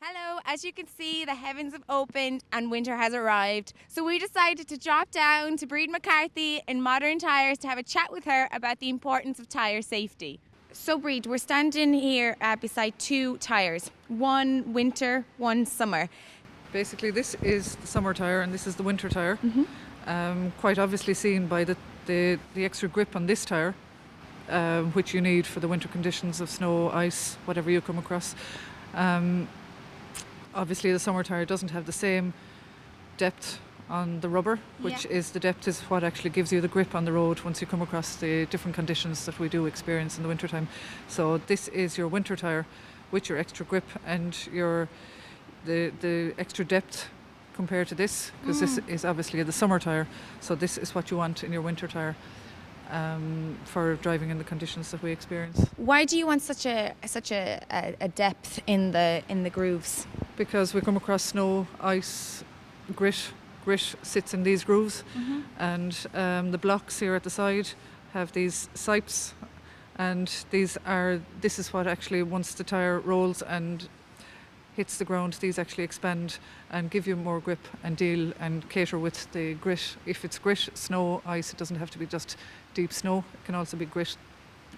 Hello, as you can see, the heavens have opened and winter has arrived. So we decided to drop down to Breed McCarthy in ModernTyres to have a chat with her about the importance of tyre safety. So Breed, we're standing here beside two tyres, one winter, one summer. Basically, this is the summer tyre and this is the winter tyre. Quite obviously seen by the extra grip on this tyre, which you need for the winter conditions of snow, ice, whatever you come across. Obviously, the summer tyre doesn't have the same depth on the rubber, which is the depth is what actually gives you the grip on the road once you come across the different conditions that we do experience in the winter time. So this is your winter tyre with your extra grip and the extra depth compared to this, because this is obviously the summer tyre. So this is what you want in your winter tyre for driving in the conditions that we experience. Why do you want such a depth in the grooves? Because we come across snow, ice, grit. Grit sits in these grooves, and the blocks here at the side have these sipes, and this is what actually, once the tyre rolls and hits the ground, these actually expand and give you more grip and deal and cater with the grit. If it's grit, snow, ice, it doesn't have to be just deep snow. It can also be grit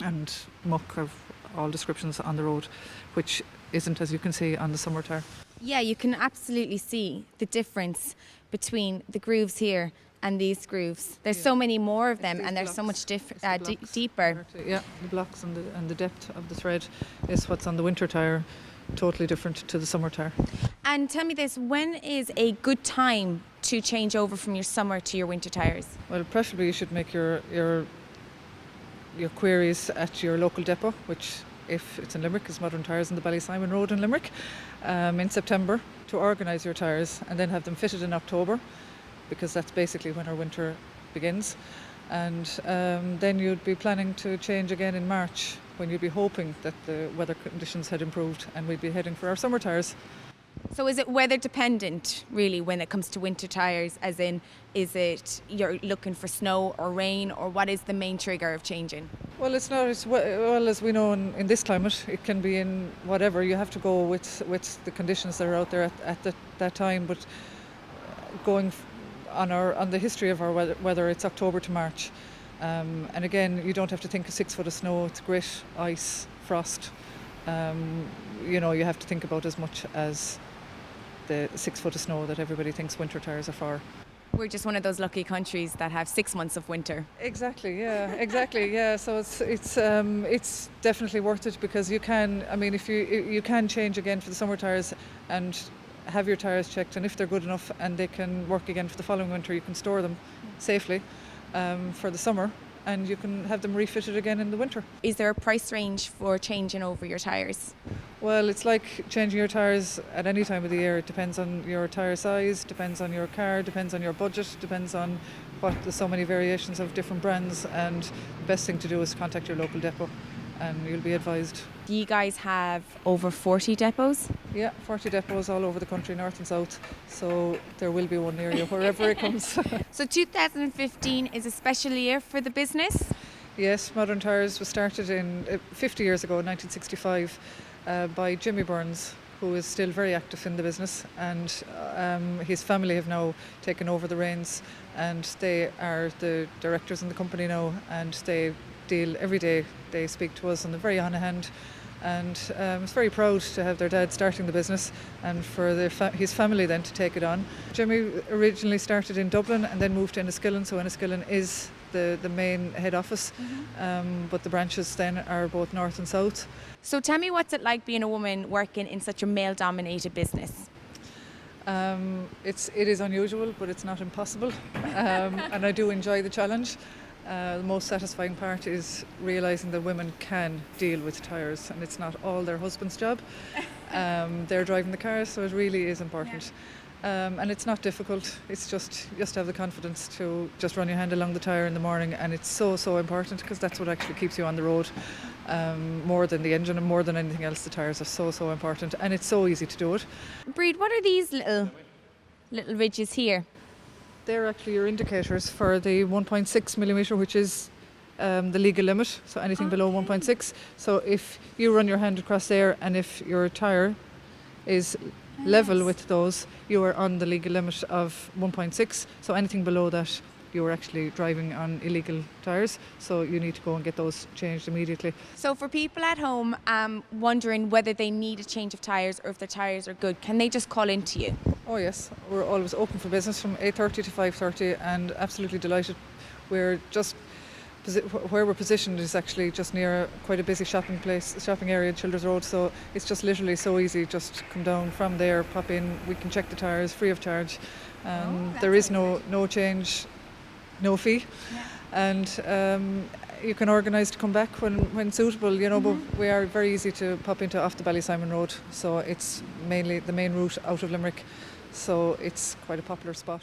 and muck of all descriptions on the road, which isn't, as you can see, on the summer tyre. Yeah, you can absolutely see the difference between the grooves here and these grooves. There's so many more of them, and they're so much deeper. Yeah, the blocks and the depth of the thread is what's on the winter tyre, totally different to the summer tyre. And tell me this, when is a good time to change over from your summer to your winter tyres? Well, preferably you should make your queries at your local depot, which, if it's in Limerick, is ModernTyres in the Ballysimon Road in Limerick, in September, to organise your tyres and then have them fitted in October, because that's basically when our winter begins. And then you'd be planning to change again in March, when you'd be hoping that the weather conditions had improved and we'd be heading for our summer tyres. So is it weather dependent, really, when it comes to winter tyres? As in, is it you're looking for snow or rain, or what is the main trigger of changing? Well, it's not well, as we know in this climate, it can be in whatever. You have to go with the conditions that are out there at that time. But going on the history of our weather, it's October to March. And again, you don't have to think of 6 foot of snow. It's grit, ice, frost. You have to think about as much as the 6 foot of snow that everybody thinks winter tyres are for. We're just one of those lucky countries that have 6 months of winter. Exactly, yeah. So it's definitely worth it, because you can. I mean, if you can change again for the summer tyres and have your tyres checked, and if they're good enough and they can work again for the following winter, you can store them safely for the summer, and you can have them refitted again in the winter. Is there a price range for changing over your tyres? Well, it's like changing your tyres at any time of the year. It depends on your tyre size, depends on your car, depends on your budget, depends on there's so many variations of different brands, and the best thing to do is contact your local depot and you'll be advised. Do you guys have over 40 depots? Yeah, 40 depots all over the country, north and south, so there will be one near you wherever it comes. So 2015 is a special year for the business? Yes, ModernTyres was started in 50 years ago, in 1965, by Jimmy Burns, who is still very active in the business, and his family have now taken over the reins, and they are the directors in the company now, and they deal every day. They speak to us on the very on hand, and was very proud to have their dad starting the business and for his family then to take it on. Jimmy originally started in Dublin and then moved to Enniskillen, so Enniskillen is the main head office, but the branches then are both north and south. So tell me, what's it like being a woman working in such a male-dominated business? It is unusual, but it's not impossible, and I do enjoy the challenge. The most satisfying part is realising that women can deal with tyres, and it's not all their husband's job. They're driving the cars, so it really is important. And it's not difficult. It's just have the confidence to just run your hand along the tyre in the morning, and it's so important, because that's what actually keeps you on the road. More than the engine and more than anything else, the tyres are so important, and it's so easy to do it. Breed, what are these little ridges here? They're actually your indicators for the 1.6 millimetre, which is the legal limit, so anything below 1.6. So if you run your hand across there, and if your tyre is level with those, you are on the legal limit of 1.6. So anything below that, you are actually driving on illegal tyres. So you need to go and get those changed immediately. So for people at home wondering whether they need a change of tyres or if their tyres are good, can they just call in to you? Oh yes, we're always open for business from 8:30 to 5:30, and absolutely delighted. We're just where we're positioned is actually just near quite a busy shopping area, Childers Road. So it's just literally so easy. Just come down from there, pop in. We can check the tyres free of charge. There is no change, no fee, and you can organise to come back when suitable. But we are very easy to pop into off the Ballysimon Road. So it's mainly the main route out of Limerick. So it's quite a popular spot.